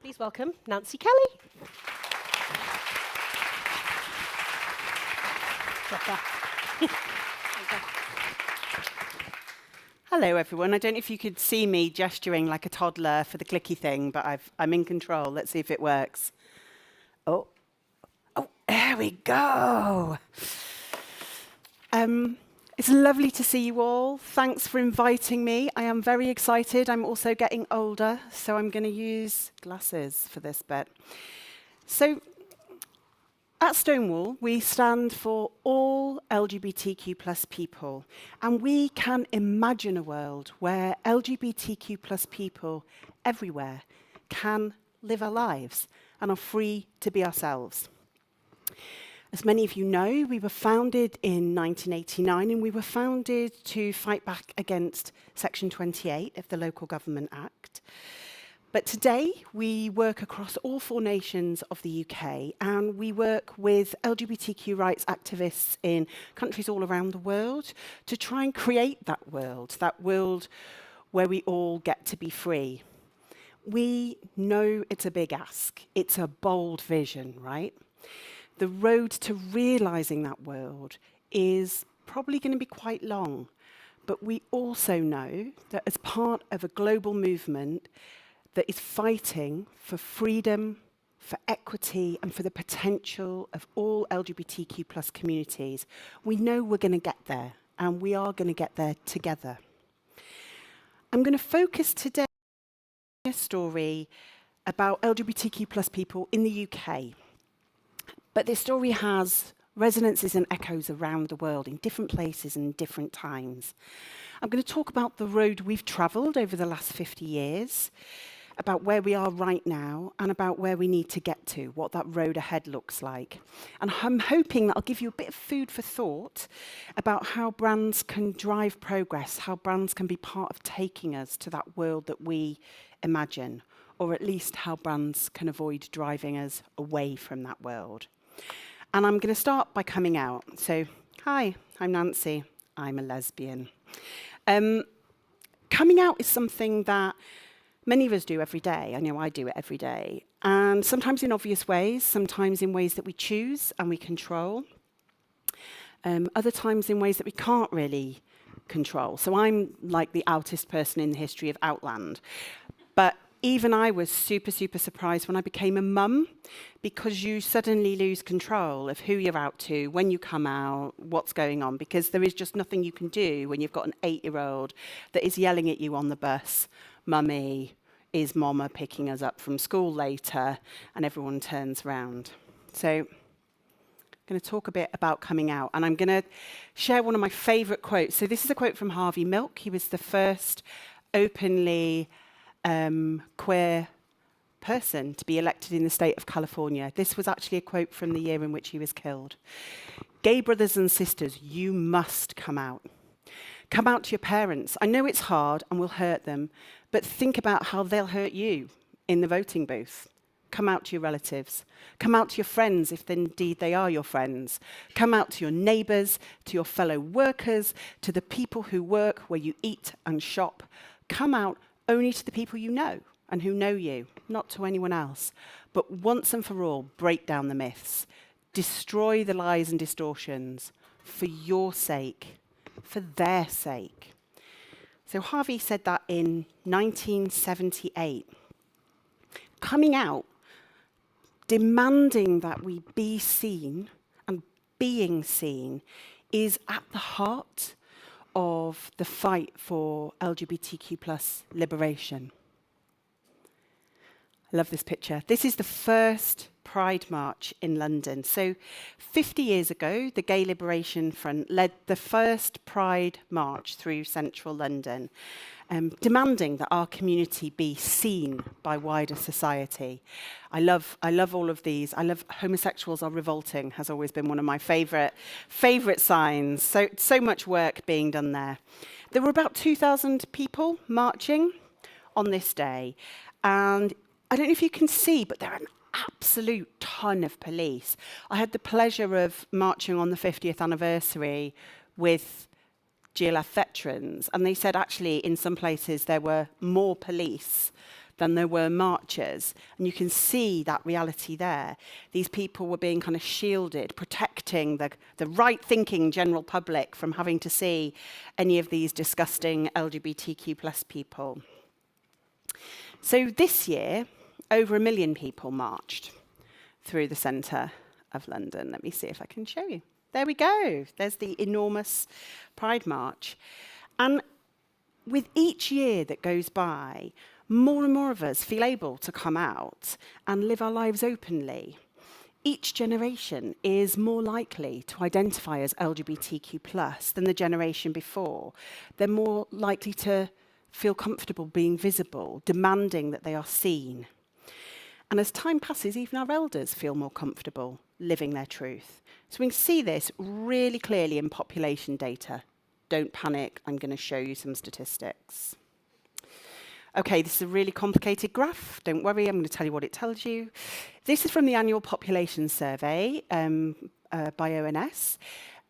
Please welcome Nancy Kelley. Hello everyone. I don't know if you could see me gesturing like a toddler for the clicky thing, but I'm in control. Let's see if it works. Oh, there we go. It's lovely to see you all. Thanks for inviting me. I am very excited. I'm also getting older, so I'm going to use glasses for this bit. So, at Stonewall, we stand for all LGBTQ plus people, and we can imagine a world where LGBTQ plus people everywhere can live our lives and are free to be ourselves. As many of you know, we were founded in 1989, and we were founded to fight back against Section 28 of the Local Government Act. But today, we work across all 4 nations of the UK, and we work with LGBTQ rights activists in countries all around the world to try and create that world where we all get to be free. We know it's a big ask. It's a bold vision, right? The road to realizing that world is probably going to be quite long, but we also know that as part of a global movement that is fighting for freedom, for equity, and for the potential of all LGBTQ plus communities, we know we're going to get there, and we are going to get there together. I'm going to focus today on a story about LGBTQ plus people in the UK. But this story has resonances and echoes around the world in different places and different times. I'm going to talk about the road we've travelled over the last 50 years, about where we are right now, and about where we need to get to, what that road ahead looks like. And I'm hoping that I'll give you a bit of food for thought about how brands can drive progress, how brands can be part of taking us to that world that we imagine, or at least how brands can avoid driving us away from that world. And I'm going to start by coming out. So, hi, I'm Nancy. I'm a lesbian. Coming out is something that many of us do every day. I know I do it every day. And sometimes in obvious ways, sometimes in ways that we choose and we control. Other times in ways that we can't really control. So I'm like the outest person in the history of Outland. But even I was super, super surprised when I became a mum, because you suddenly lose control of who you're out to, when you come out, what's going on, because there is just nothing you can do when you've got an 8-year-old that is yelling at you on the bus, "Mummy, is Mama picking us up from school later?" and everyone turns round. So I'm going to talk a bit about coming out, and I'm going to share one of my favourite quotes. So this is a quote from Harvey Milk. He was the first openly queer person to be elected in the state of California. This was actually a quote from the year in which he was killed. "Gay brothers and sisters, you must come out. Come out to your parents. I know it's hard and will hurt them, but think about how they'll hurt you in the voting booth. Come out to your relatives. Come out to your friends, if indeed they are your friends. Come out to your neighbours, to your fellow workers, to the people who work where you eat and shop. Come out only to the people you know and who know you, not to anyone else. But once and for all, break down the myths. Destroy the lies and distortions for your sake, for their sake." So Harvey said that in 1978. Coming out, demanding that we be seen and being seen, is at the heart of the fight for LGBTQ plus liberation. I love this picture. This is the first Pride March in London. So 50 years ago, the Gay Liberation Front led the first Pride March through central London, demanding that our community be seen by wider society. I love all of these. I love "homosexuals are revolting" has always been one of my favorite signs. So much work being done there. There were about 2,000 people marching on this day. And I don't know if you can see, but there are an absolute ton of police. I had the pleasure of marching on the 50th anniversary with GLF veterans, and they said actually in some places there were more police than there were marchers. And you can see that reality there. These people were being kind of shielded, protecting the right-thinking general public from having to see any of these disgusting LGBTQ plus people. So this year, over 1 million people marched through the centre of London. Let me see if I can show you. There we go. There's the enormous Pride March. And with each year that goes by, more and more of us feel able to come out and live our lives openly. Each generation is more likely to identify as LGBTQ+ than the generation before. They're more likely to feel comfortable being visible, demanding that they are seen. And as time passes, even our elders feel more comfortable living their truth. So we can see this really clearly in population data. Don't panic, I'm going to show you some statistics. Okay, this is a really complicated graph. Don't worry, I'm going to tell you what it tells you. This is from the annual population survey by ONS.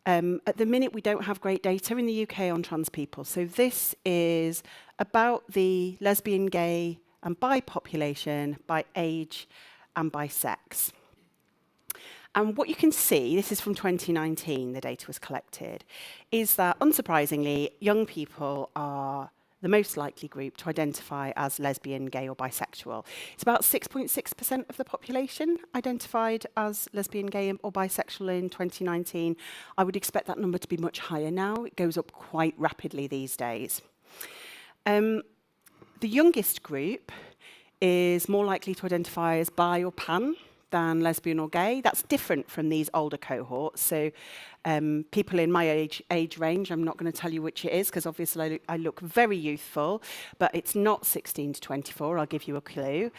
At the minute, we don't have great data in the UK on trans people. So this is about the lesbian, gay, and bi population by age and by sex. And what you can see, this is from 2019, the data was collected, is that, unsurprisingly, young people are the most likely group to identify as lesbian, gay, or bisexual. It's about 6.6% of the population identified as lesbian, gay, or bisexual in 2019. I would expect that number to be much higher now. It goes up quite rapidly these days. The youngest group is more likely to identify as bi or pan than lesbian or gay. That's different from these older cohorts. So people in my age range, I'm not going to tell you which it is, because obviously I look very youthful, but it's not 16 to 24, I'll give you a clue.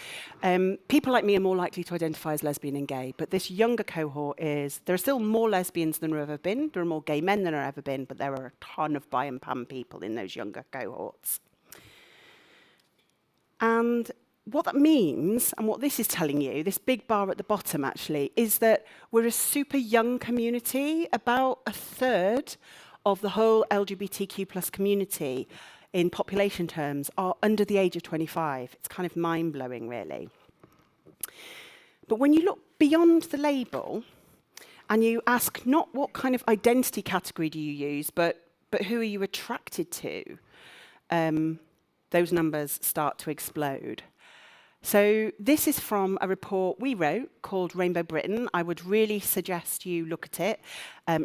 People like me are more likely to identify as lesbian and gay, but this younger cohort there are still more lesbians than there have ever been, there are more gay men than there have ever been, but there are a ton of bi and pan people in those younger cohorts. And what that means, and what this is telling you, this big bar at the bottom actually, is that we're a super young community. About a third of the whole LGBTQ+ community in population terms are under the age of 25. It's kind of mind-blowing, really. But when you look beyond the label and you ask not what kind of identity category do you use, but who are you attracted to, those numbers start to explode. So this is from a report we wrote called Rainbow Britain. I would really suggest you look at it.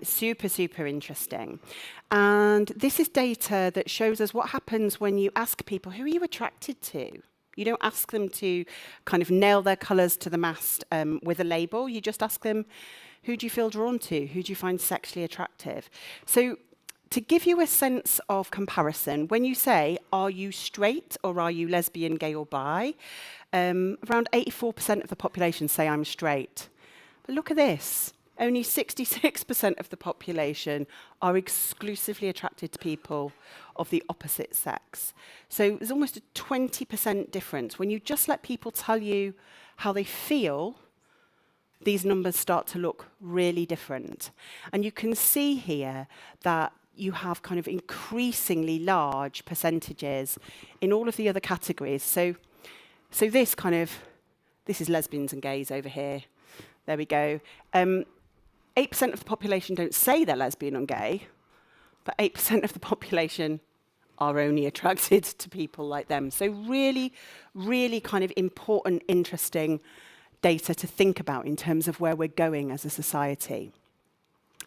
Super, super interesting. And this is data that shows us what happens when you ask people, who are you attracted to? You don't ask them to kind of nail their colours to the mast with a label. You just ask them, who do you feel drawn to? Who do you find sexually attractive? So to give you a sense of comparison, when you say, are you straight or are you lesbian, gay or bi? Around 84% of the population say I'm straight. But look at this. Only 66% of the population are exclusively attracted to people of the opposite sex. So there's almost a 20% difference. When you just let people tell you how they feel, these numbers start to look really different. And you can see here that you have kind of increasingly large percentages in all of the other categories. So this is lesbians and gays over here. There we go. 8% of the population don't say they're lesbian and gay, but 8% of the population are only attracted to people like them. So really, really kind of important, interesting data to think about in terms of where we're going as a society.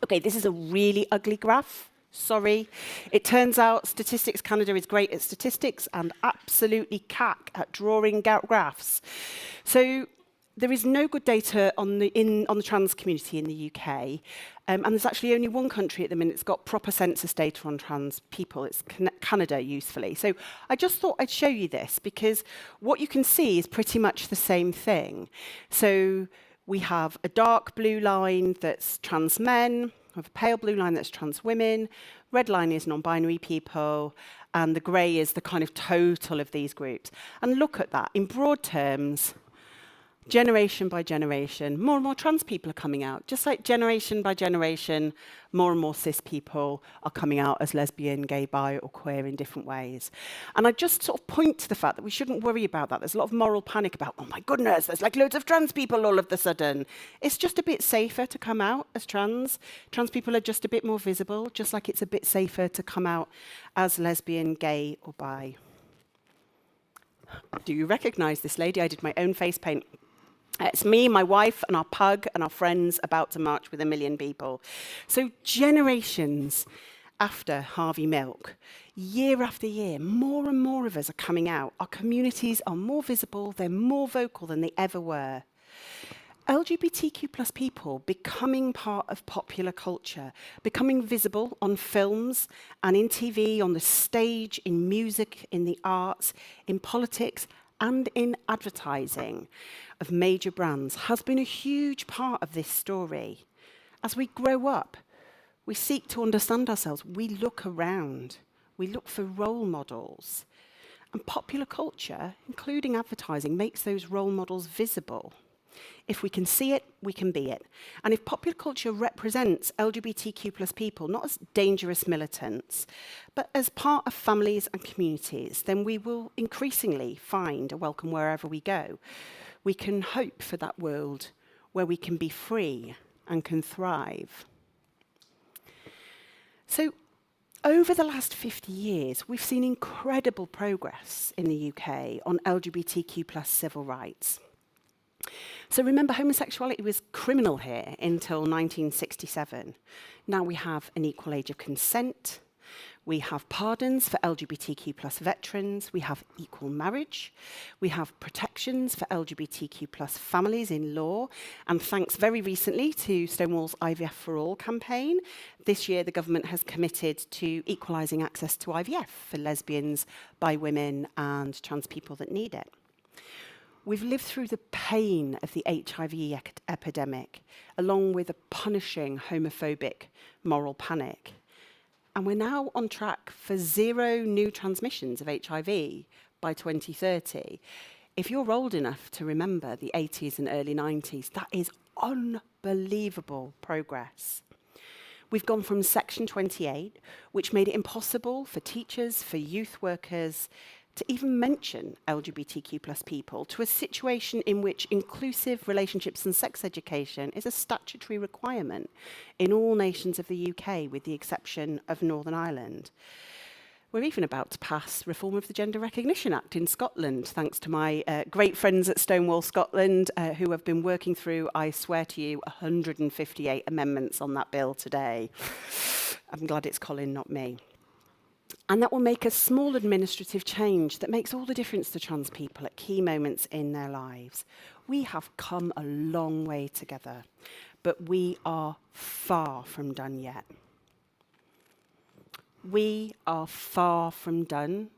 Okay, this is a really ugly graph. Sorry. It turns out Statistics Canada is great at statistics and absolutely cack at drawing graphs. So there is no good data on the trans community in the UK, and there's actually only one country at the minute that's got proper census data on trans people. It's Canada, usefully. So I just thought I'd show you this, because what you can see is pretty much the same thing. So we have a dark blue line that's trans men, we have a pale blue line that's trans women, red line is non-binary people, and the grey is the kind of total of these groups. And look at that. In broad terms, generation by generation, more and more trans people are coming out. Just like generation by generation, more and more cis people are coming out as lesbian, gay, bi, or queer in different ways. And I just sort of point to the fact that we shouldn't worry about that. There's a lot of moral panic about, oh my goodness, there's like loads of trans people all of a sudden. It's just a bit safer to come out as trans. Trans people are just a bit more visible, just like it's a bit safer to come out as lesbian, gay, or bi. Do you recognise this lady? I did my own face paint. It's me, my wife, and our pug, and our friends about to march with 1 million people. So generations after Harvey Milk, year after year, more and more of us are coming out. Our communities are more visible, they're more vocal than they ever were. LGBTQ plus people becoming part of popular culture, becoming visible on films and in TV, on the stage, in music, in the arts, in politics, and in advertising of major brands has been a huge part of this story. As we grow up, we seek to understand ourselves. We look around. We look for role models. And popular culture, including advertising, makes those role models visible. If we can see it, we can be it. And if popular culture represents LGBTQ plus people, not as dangerous militants, but as part of families and communities, then we will increasingly find a welcome wherever we go. We can hope for that world where we can be free and can thrive. So, over the last 50 years, we've seen incredible progress in the UK on LGBTQ plus civil rights. So remember, homosexuality was criminal here until 1967. Now we have an equal age of consent. We have pardons for LGBTQ plus veterans. We have equal marriage. We have protections for LGBTQ plus families in law. And thanks very recently to Stonewall's IVF for All campaign, this year the government has committed to equalising access to IVF for lesbians, bi women and trans people that need it. We've lived through the pain of the HIV epidemic, along with a punishing homophobic moral panic. And we're now on track for 0 new transmissions of HIV by 2030. If you're old enough to remember the 80s and early 90s, that is unbelievable progress. We've gone from Section 28, which made it impossible for teachers, for youth workers, to even mention LGBTQ plus people, to a situation in which inclusive relationships and sex education is a statutory requirement in all nations of the UK, with the exception of Northern Ireland. We're even about to pass reform of the Gender Recognition Act in Scotland, thanks to my great friends at Stonewall Scotland, who have been working through, I swear to you, 158 amendments on that bill today. I'm glad it's Colin, not me. And that will make a small administrative change that makes all the difference to trans people at key moments in their lives. We have come a long way together, but we are far from done yet. We are far from done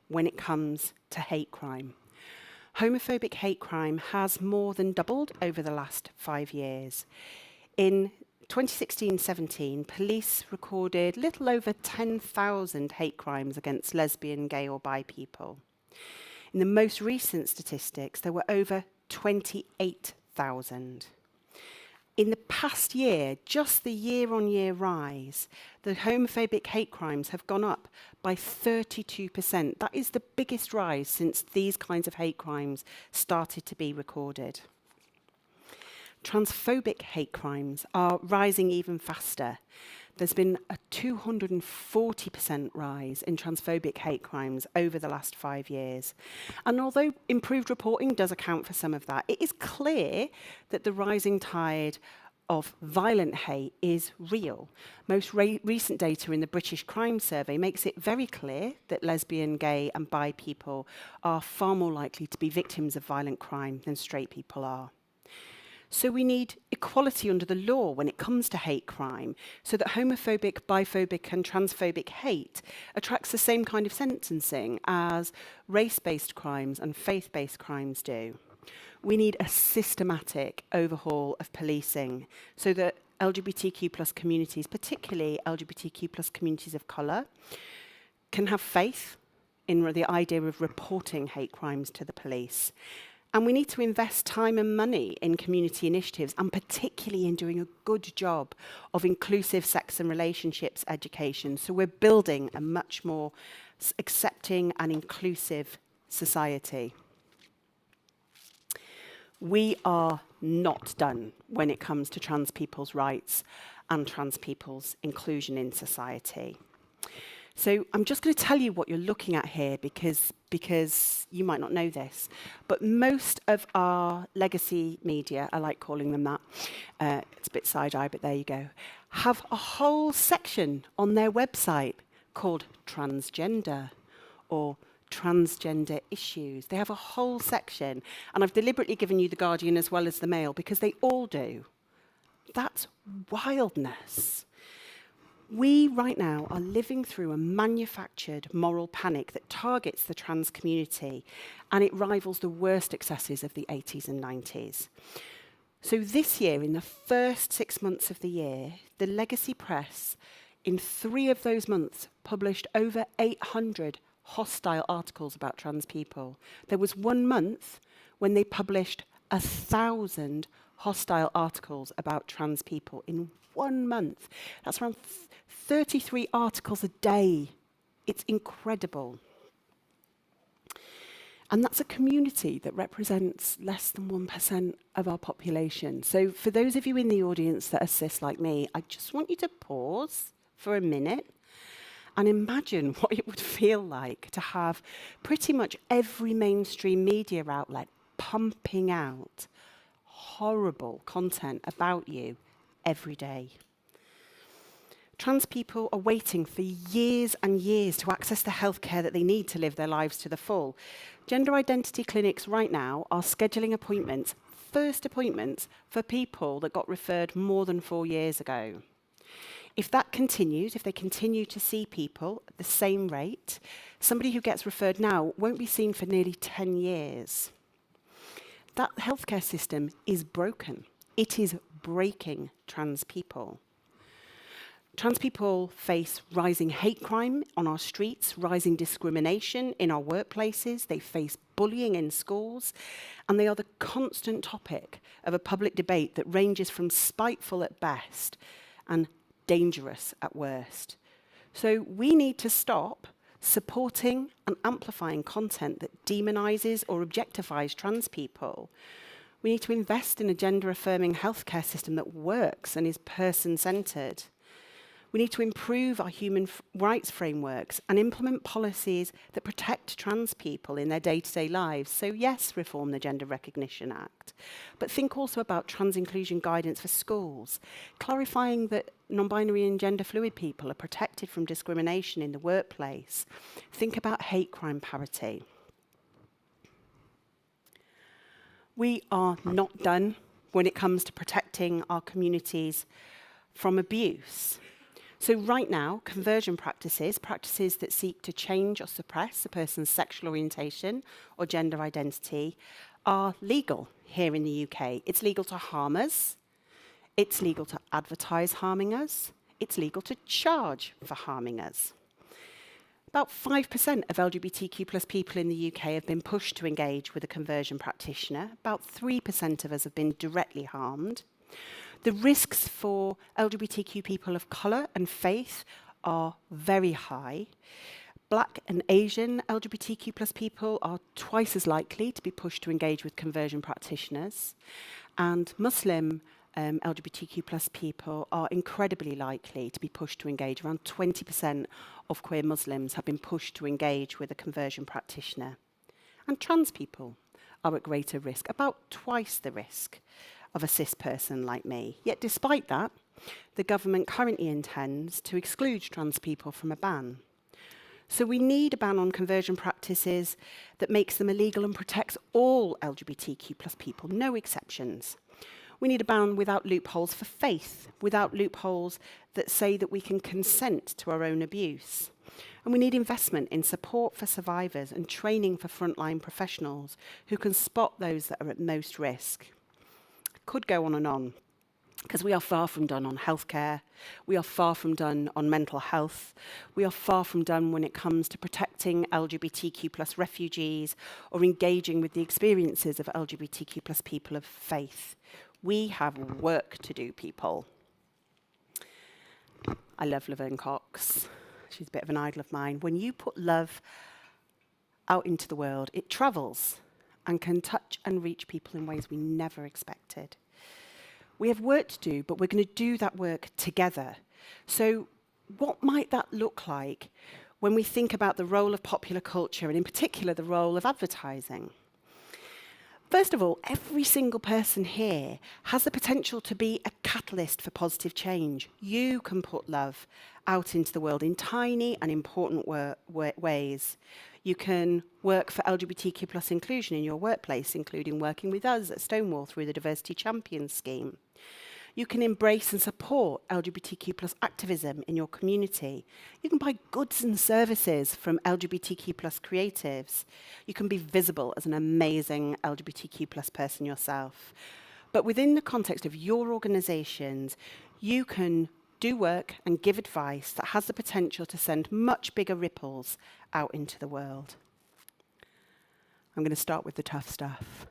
when it comes to hate crime. Homophobic hate crime has more than doubled over the last 5 years. In 2016-17, police recorded little over 10,000 hate crimes against lesbian, gay or bi people. In the most recent statistics, there were over 28,000. In the past year, just the year-on-year rise, the homophobic hate crimes have gone up by 32%. That is the biggest rise since these kinds of hate crimes started to be recorded. Transphobic hate crimes are rising even faster. There's been a 240% rise in transphobic hate crimes over the last 5 years. And although improved reporting does account for some of that, it is clear that the rising tide of violent hate is real. Most recent data in the British Crime Survey makes it very clear that lesbian, gay and bi people are far more likely to be victims of violent crime than straight people are. So we need equality under the law when it comes to hate crime, so that homophobic, biphobic and transphobic hate attracts the same kind of sentencing as race-based crimes and faith-based crimes do. We need a systematic overhaul of policing so that LGBTQ plus communities, particularly LGBTQ plus communities of colour, can have faith in the idea of reporting hate crimes to the police. And we need to invest time and money in community initiatives, and particularly in doing a good job of inclusive sex and relationships education. So we're building a much more accepting and inclusive society. We are not done when it comes to trans people's rights and trans people's inclusion in society. So I'm just going to tell you what you're looking at here because you might not know this, but most of our legacy media, I like calling them that, it's a bit side-eye, but there you go, have a whole section on their website called transgender or transgender issues. They have a whole section, and I've deliberately given you The Guardian as well as the Mail because they all do. That's wildness. We, right now, are living through a manufactured moral panic that targets the trans community, and it rivals the worst excesses of the 80s and 90s. So this year, in the first 6 months of the year, the legacy press, in 3 of those months, published over 800 hostile articles about trans people. There was 1 month when they published 1,000 hostile articles about trans people in 1 month. That's around 33 articles a day. It's incredible. And that's a community that represents less than 1% of our population. So for those of you in the audience that are cis like me, I just want you to pause for a minute and imagine what it would feel like to have pretty much every mainstream media outlet pumping out horrible content about you every day. Trans people are waiting for years and years to access the healthcare that they need to live their lives to the full. Gender identity clinics right now are scheduling appointments, first appointments, for people that got referred more than 4 years ago. If that continues, if they continue to see people at the same rate, somebody who gets referred now won't be seen for nearly 10 years. That healthcare system is broken. It is breaking trans people. Trans people face rising hate crime on our streets, rising discrimination in our workplaces, they face bullying in schools, and they are the constant topic of a public debate that ranges from spiteful at best and dangerous at worst. So we need to stop supporting and amplifying content that demonizes or objectifies trans people. We need to invest in a gender-affirming healthcare system that works and is person-centered. We need to improve our human rights frameworks and implement policies that protect trans people in their day-to-day lives. So yes, reform the Gender Recognition Act, but think also about trans inclusion guidance for schools, clarifying that non-binary and gender fluid people are protected from discrimination in the workplace. Think about hate crime parity. We are not done when it comes to protecting our communities from abuse. So right now, conversion practices that seek to change or suppress a person's sexual orientation or gender identity, are legal here in the UK. It's legal to harm us. It's legal to advertise harming us. It's legal to charge for harming us. About 5% of LGBTQ plus people in the UK have been pushed to engage with a conversion practitioner. About 3% of us have been directly harmed. The risks for LGBTQ people of colour and faith are very high. Black and Asian LGBTQ plus people are twice as likely to be pushed to engage with conversion practitioners. And Muslim LGBTQ plus people are incredibly likely to be pushed to engage. Around 20% of queer Muslims have been pushed to engage with a conversion practitioner. And trans people are at greater risk, about twice the risk of a cis person like me. Yet despite that, the government currently intends to exclude trans people from a ban. So we need a ban on conversion practices that makes them illegal and protects all LGBTQ plus people, no exceptions. We need a ban without loopholes for faith, without loopholes that say that we can consent to our own abuse. And we need investment in support for survivors and training for frontline professionals who can spot those that are at most risk. Could go on, because we are far from done on healthcare, we are far from done on mental health, we are far from done when it comes to protecting protecting LGBTQ plus refugees, or engaging with the experiences of LGBTQ plus people of faith. We have work to do, people. I love Laverne Cox. She's a bit of an idol of mine. When you put love out into the world, it travels and can touch and reach people in ways we never expected. We have work to do, but we're going to do that work together. So what might that look like when we think about the role of popular culture, and in particular the role of advertising? First of all, every single person here has the potential to be a catalyst for positive change. You can put love out into the world in tiny and important ways. You can work for LGBTQ plus inclusion in your workplace, including working with us at Stonewall through the Diversity Champions scheme. You can embrace and support LGBTQ plus activism in your community. You can buy goods and services from LGBTQ plus creatives. You can be visible as an amazing LGBTQ plus person yourself. But within the context of your organizations, you can do work and give advice that has the potential to send much bigger ripples out into the world. I'm going to start with the tough stuff.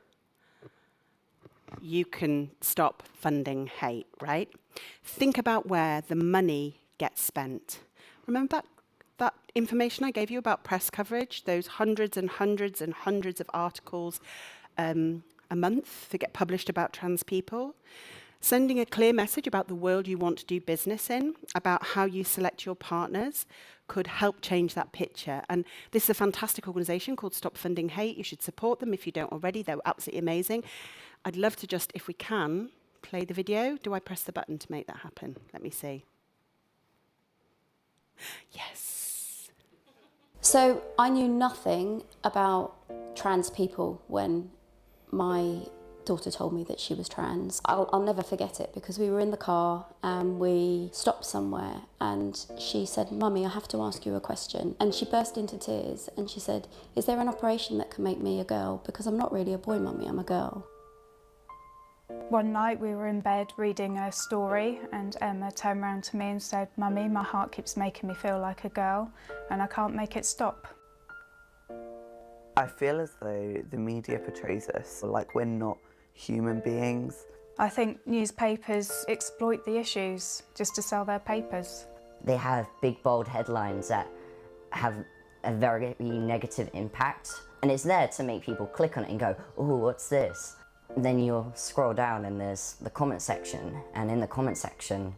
You can stop funding hate, right? Think about where the money gets spent. Remember that information I gave you about press coverage, those hundreds and hundreds and hundreds of articles a month that get published about trans people? Sending a clear message about the world you want to do business in, about how you select your partners, could help change that picture. And this is a fantastic organisation called Stop Funding Hate. You should support them if you don't already. They're absolutely amazing. I'd love to just, if we can, play the video. Do I press the button to make that happen? Let me see. Yes. So I knew nothing about trans people when my daughter told me that she was trans. I'll never forget it, because we were in the car and we stopped somewhere and she said, "Mummy, I have to ask you a question." And she burst into tears and she said, "Is there an operation that can make me a girl? Because I'm not really a boy, Mummy, I'm a girl." One night we were in bed reading a story and Emma turned around to me and said, "Mummy, my heart keeps making me feel like a girl and I can't make it stop." I feel as though the media portrays us like we're not human beings. I think newspapers exploit the issues just to sell their papers. They have big, bold headlines that have a very negative impact, and it's there to make people click on it and go, "Oh, what's this?" And then you'll scroll down and there's the comment section, and in the comment section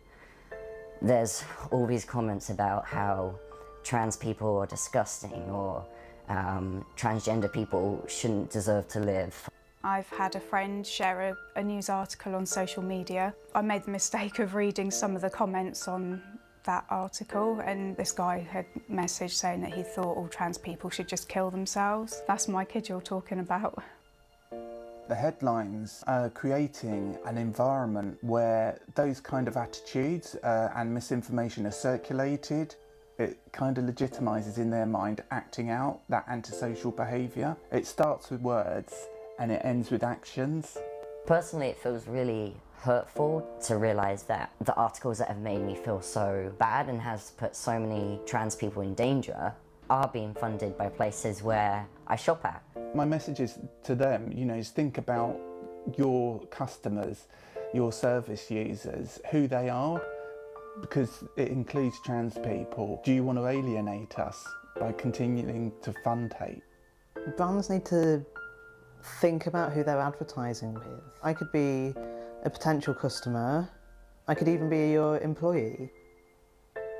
there's all these comments about how trans people are disgusting, or transgender people shouldn't deserve to live. I've had a friend share a news article on social media. I made the mistake of reading some of the comments on that article, and this guy had messaged saying that he thought all trans people should just kill themselves. That's my kid you're talking about. The headlines are creating an environment where those kind of attitudes and misinformation are circulated. It kind of legitimises in their mind acting out that antisocial behaviour. It starts with words and it ends with actions. Personally, it feels really hurtful to realise that the articles that have made me feel so bad and has put so many trans people in danger are being funded by places where I shop at. My message is to them, is think about your customers, your service users, who they are, because it includes trans people. Do you want to alienate us by continuing to fund hate? Brands need to think about who they're advertising with. I could be a potential customer. I could even be your employee.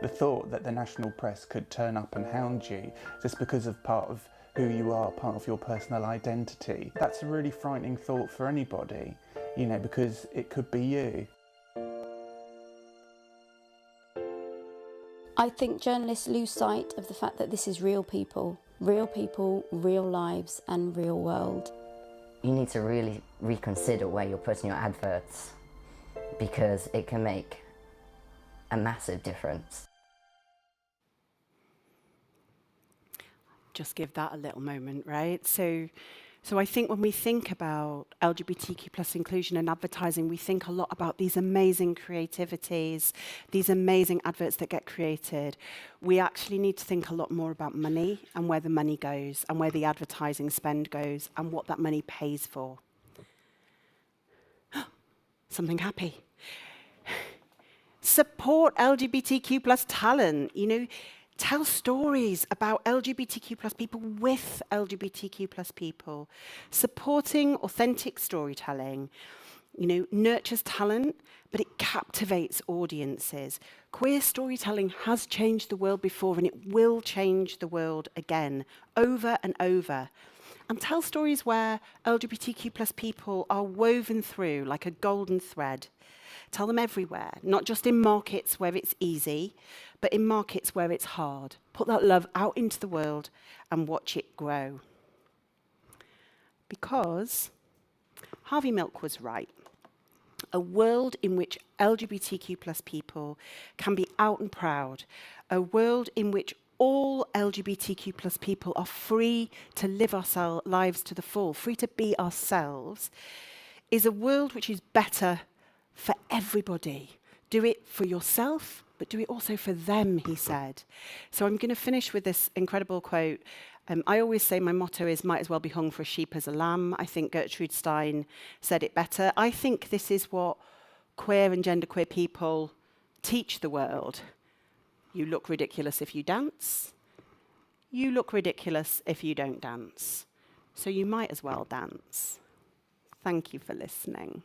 The thought that the national press could turn up and hound you just because of part of who you are, part of your personal identity, that's a really frightening thought for anybody, because it could be you. I think journalists lose sight of the fact that this is real people, real lives and real world. You need to really reconsider where you're putting your adverts, because it can make a massive difference. Just give that a little moment, right? So So I think when we think about LGBTQ plus inclusion and advertising, we think a lot about these amazing creativities, these amazing adverts that get created. We actually need to think a lot more about money and where the money goes and where the advertising spend goes and what that money pays for. Something happy. Support LGBTQ plus talent, you know, tell stories about LGBTQ plus people with LGBTQ plus people. Supporting authentic storytelling, you know, nurtures talent, but it captivates audiences. Queer storytelling has changed the world before and it will change the world again, over and over. And tell stories where LGBTQ plus people are woven through like a golden thread. Tell them everywhere, not just in markets where it's easy, but in markets where it's hard. Put that love out into the world and watch it grow. Because Harvey Milk was right. A world in which LGBTQ plus people can be out and proud. A world in which all LGBTQ plus people are free to live our lives to the full, free to be ourselves, is a world which is better for everybody. Do it for yourself, but do it also for them, he said. So I'm going to finish with this incredible quote. I always say my motto is, might as well be hung for a sheep as a lamb. I think Gertrude Stein said it better. I think this is what queer and genderqueer people teach the world. You look ridiculous if you dance. You look ridiculous if you don't dance. So you might as well dance. Thank you for listening.